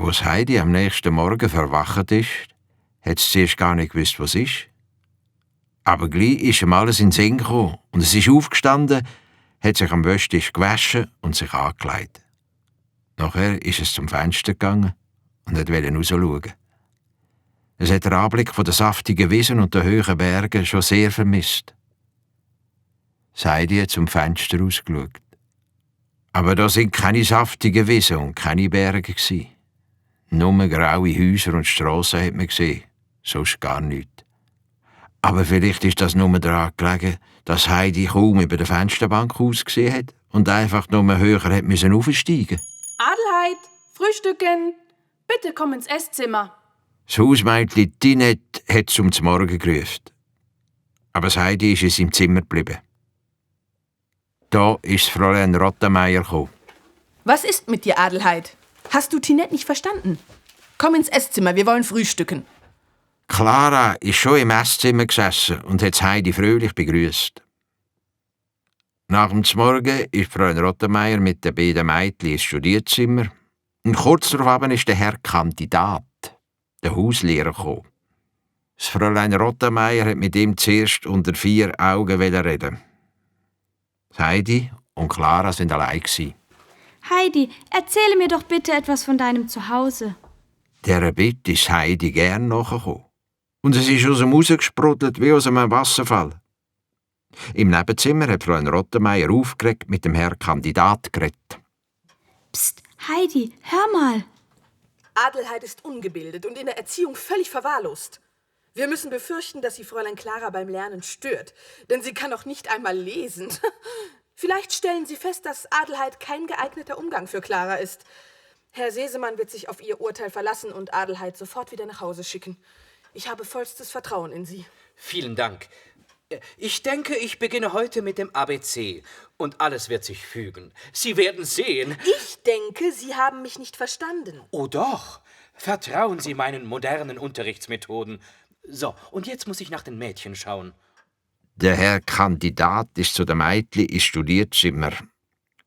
Als Heidi am nächsten Morgen verwacht ist, hat sie zuerst gar nicht gewusst, was ist. Aber gleich ist ihm alles in den Sinn gekommen und es ist aufgestanden, hat sich am Wäschtisch gewaschen und sich angelegt. Nachher ist es zum Fenster gegangen und wollte rausschauen. Es hat den Anblick von den saftigen Wiesen und den hohen Bergen schon sehr vermisst. Heidi hat zum Fenster rausgeschaut. Aber da sind keine saftigen Wiesen und keine Berge gsi. Nur graue Häuser und Strassen hat man gesehen, sonst gar nichts. Aber vielleicht ist das nur daran gelegen, dass Heidi kaum über der Fensterbank ausgesehen hat und einfach nur höher hat müssen aufsteigen. Adelheid, frühstücken! Bitte komm ins Esszimmer. Das Hausmädchen Tinette hat zum Morgen gerufen. Aber das Heidi ist in seinem Zimmer geblieben. Da ist Fräulein Rottenmeier gekommen. Was ist mit dir, Adelheid? Hast du Tinette nicht verstanden? Komm ins Esszimmer, wir wollen frühstücken. Clara ist schon im Esszimmer gesessen und hat Heidi fröhlich begrüßt. Nach dem Morgen ist Fräulein Rottenmeier mit den beiden Mädchen ins Studierzimmer und kurz darauf ist der Herr Kandidat, der Hauslehrer, gekommen. Das Fräulein Rottenmeier hat mit ihm zuerst unter 4 Augen reden. Heidi und Clara sind allein gewesen. Heidi, erzähle mir doch bitte etwas von deinem Zuhause. Dieser Bitte ist Heidi gern nachgekommen. Und es ist aus ihm rausgesprudelt wie aus einem Wasserfall. Im Nebenzimmer hat Fräulein Rottenmeier aufgeregt mit dem Herrn Kandidat geredet. Psst, Heidi, hör mal. Adelheid ist ungebildet und in der Erziehung völlig verwahrlost. Wir müssen befürchten, dass sie Fräulein Clara beim Lernen stört, denn sie kann noch nicht einmal lesen. Vielleicht stellen Sie fest, dass Adelheid kein geeigneter Umgang für Clara ist. Herr Sesemann wird sich auf Ihr Urteil verlassen und Adelheid sofort wieder nach Hause schicken. Ich habe vollstes Vertrauen in Sie. Vielen Dank. Ich denke, ich beginne heute mit dem ABC und alles wird sich fügen. Sie werden sehen. Ich denke, Sie haben mich nicht verstanden. Oh doch. Vertrauen Sie meinen modernen Unterrichtsmethoden. So, und jetzt muss ich nach den Mädchen schauen. Der Herr Kandidat ist zu den Mädchen ins Studierzimmer.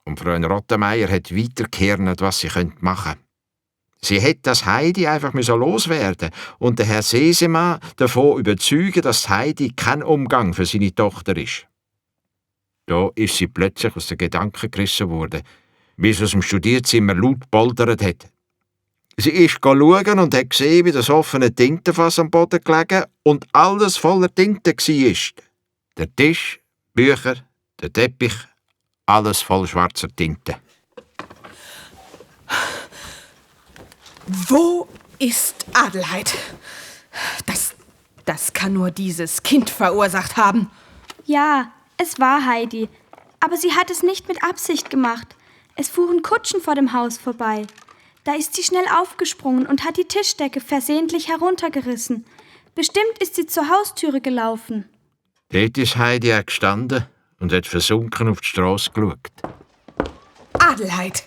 Und Fräulein Rottenmeier hat weitergehört, was sie machen könnte. Sie hätte das Heidi einfach loswerden und den Herr Sesemann davon überzeugen, dass Heidi kein Umgang für seine Tochter ist. Da ist sie plötzlich aus den Gedanken gerissen worden, wie sie aus dem Studierzimmer laut poldert hat. Sie ist schauen und hat gesehen, wie das offene Tintenfass am Boden gelegen und alles voller Tinte war. Der Tisch, Bücher, der Teppich, alles voll schwarzer Tinte. Wo ist Adelheid? Das kann nur dieses Kind verursacht haben. Ja, es war Heidi. Aber sie hat es nicht mit Absicht gemacht. Es fuhren Kutschen vor dem Haus vorbei. Da ist sie schnell aufgesprungen und hat die Tischdecke versehentlich heruntergerissen. Bestimmt ist sie zur Haustüre gelaufen. Dort ist Heidi auch gestanden und hat versunken auf die Strasse geschaut. Adelheid,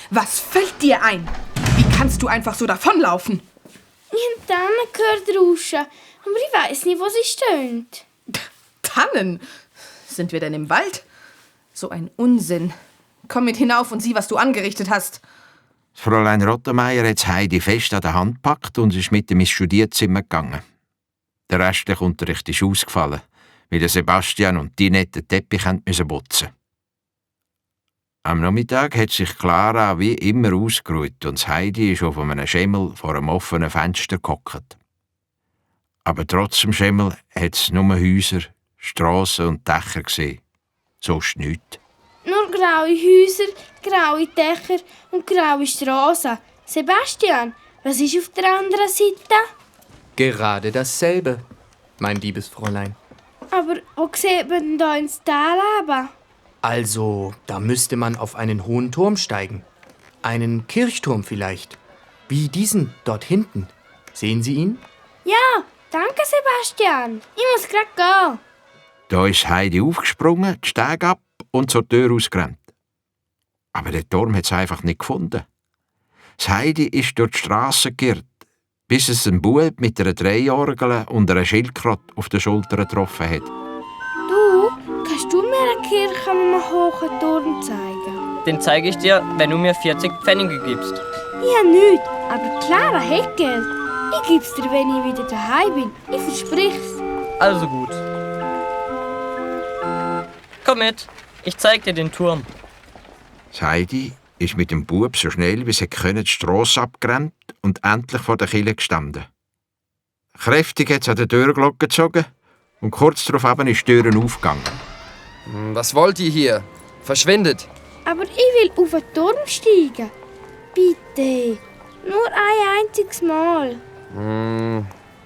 was fällt dir ein? Wie kannst du einfach so davonlaufen? Ich habe Tannen gehört rauschen, aber ich weiss nicht, wo sie stehen. Tannen? Sind wir denn im Wald? So ein Unsinn. Komm mit hinauf und sieh, was du angerichtet hast. Fräulein Rottenmeier hat Heidi fest an der Hand gepackt und ist mit ihm ins Studierzimmer gegangen. Der restliche Unterricht ist ausgefallen, weil Sebastian und Tinette den Teppich putzen mussten. Am Nachmittag hat sich Clara wie immer ausgeruht und Heidi ist auf einem Schemmel vor einem offenen Fenster gehockt. Aber trotz dem Schemmel hat es nur Häuser, Strassen und Dächer gesehen. Sonst nichts. Nur graue Häuser, graue Dächer und graue Straßen. Sebastian, was ist auf der anderen Seite? Gerade dasselbe, mein liebes Fräulein. Aber wo sieht man denn da ins Tal runter? Also, da müsste man auf einen hohen Turm steigen. Einen Kirchturm vielleicht. Wie diesen dort hinten. Sehen Sie ihn? Ja, danke Sebastian. Ich muss grad gehen. Da ist Heidi aufgesprungen, die Stege ab und zur Tür rausgerannt. Aber den Turm hat sie einfach nicht gefunden. Das Heidi ist durch die Strasse geirrt, bis es einen Bub mit einer Drehorgel und einer Schildkröte auf den Schultern getroffen hat. Du, kannst du mir eine Kirche mit einem hohen Turm zeigen? Den zeige ich dir, wenn du mir 40 Pfennige gibst. Ich habe nichts. Aber Clara hat Geld. Ich geb's dir, wenn ich wieder daheim bin. Ich versprich's. Also gut. Komm mit, ich zeig dir den Turm. Heidi ist mit dem Bub so schnell wie sie können die Strasse abgerannt und endlich vor der Kille gestanden. Kräftig hat sie an der Türglocke gezogen und kurz darauf ist die Tür aufgegangen. Was wollt ihr hier? Verschwindet! Aber ich will auf den Turm steigen. Bitte. Nur ein einziges Mal.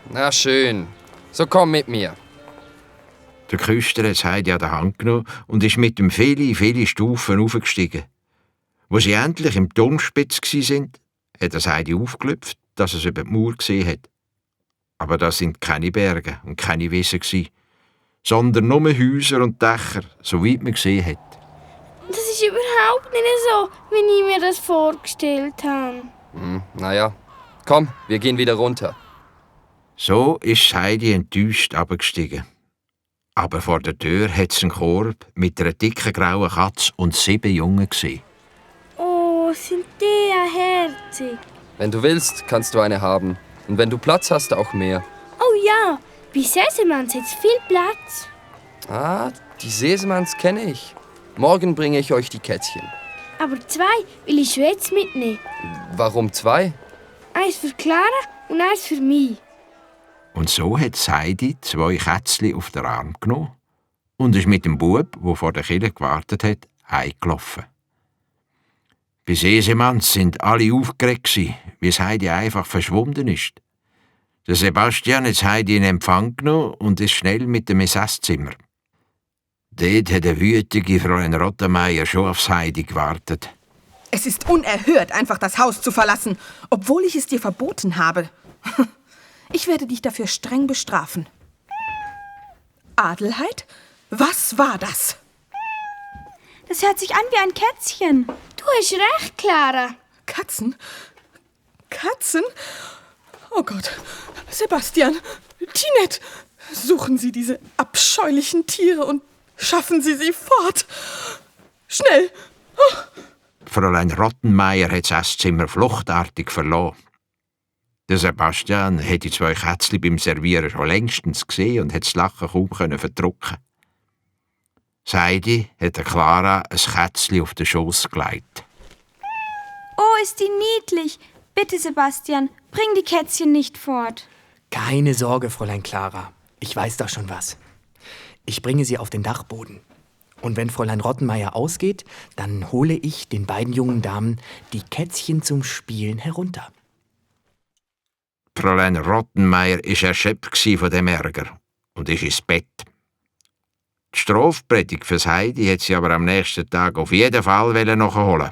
Na schön. So komm mit mir. Der Küster hat Heidi an der Hand genommen und ist mit dem viele Stufen aufgestiegen. Wo sie endlich im Turmspitz waren, hat das Heidi aufgelüpft, dass es über die Mauer gesehen hat. Aber das sind keine Berge und keine Wiesen gsi, sondern nur Häuser und Dächer, soweit man gesehen hat. Das ist überhaupt nicht so, wie ich mir das vorgestellt habe. Naja, komm, wir gehen wieder runter. So ist Heidi enttäuscht abgestiegen. Aber vor der Tür hat es einen Korb mit einer dicken grauen Katze und 7 Jungen gesehen. Oh, sind die herzig. Wenn du willst, kannst du eine haben. Und wenn du Platz hast, auch mehr. Oh ja, bei Sesemans hat's viel Platz. Ah, die Sesemans kenne ich. Morgen bringe ich euch die Kätzchen. Aber 2 will ich schon jetzt mitnehmen. Warum 2? Eins für Clara und eins für mich. Und so hat Heidi 2 Kätzchen auf den Arm genommen und ist mit dem Bub, der vor der Kille gewartet hat, heimgelaufen. Bei Sesemanns sind alle aufgeregt, wie Heidi einfach verschwunden ist. Der Sebastian hat Heidi in Empfang genommen und ist schnell mit dem ins Esszimmer. Dort hat der wütige Fräulein Rottenmeier schon aufs Heidi gewartet. Es ist unerhört, einfach das Haus zu verlassen, obwohl ich es dir verboten habe. Ich werde dich dafür streng bestrafen. Adelheid, was war das? Das hört sich an wie ein Kätzchen. Du hast recht, Clara. Katzen? Katzen? Oh Gott, Sebastian, Tinette, suchen Sie diese abscheulichen Tiere und schaffen Sie sie fort. Schnell! Oh. Fräulein Rottenmeier hat das Esszimmer fluchtartig verloren. Der Sebastian hätte die 2 Kätzchen beim Servieren schon längstens gesehen und hat das Lachen kaum verdrücken. Heidi hat der Clara ein Kätzchen auf den Schoß gelegt. Oh, ist die niedlich. Bitte, Sebastian, bring die Kätzchen nicht fort. Keine Sorge, Fräulein Clara. Ich weiß da schon was. Ich bringe sie auf den Dachboden. Und wenn Fräulein Rottenmeier ausgeht, dann hole ich den beiden jungen Damen die Kätzchen zum Spielen herunter. Fräulein Rottenmeier war erschöpft von dem Ärger und ist ins Bett. Die Strafpredigt fürs Heidi hat sie aber am nächsten Tag auf jeden Fall nachholen.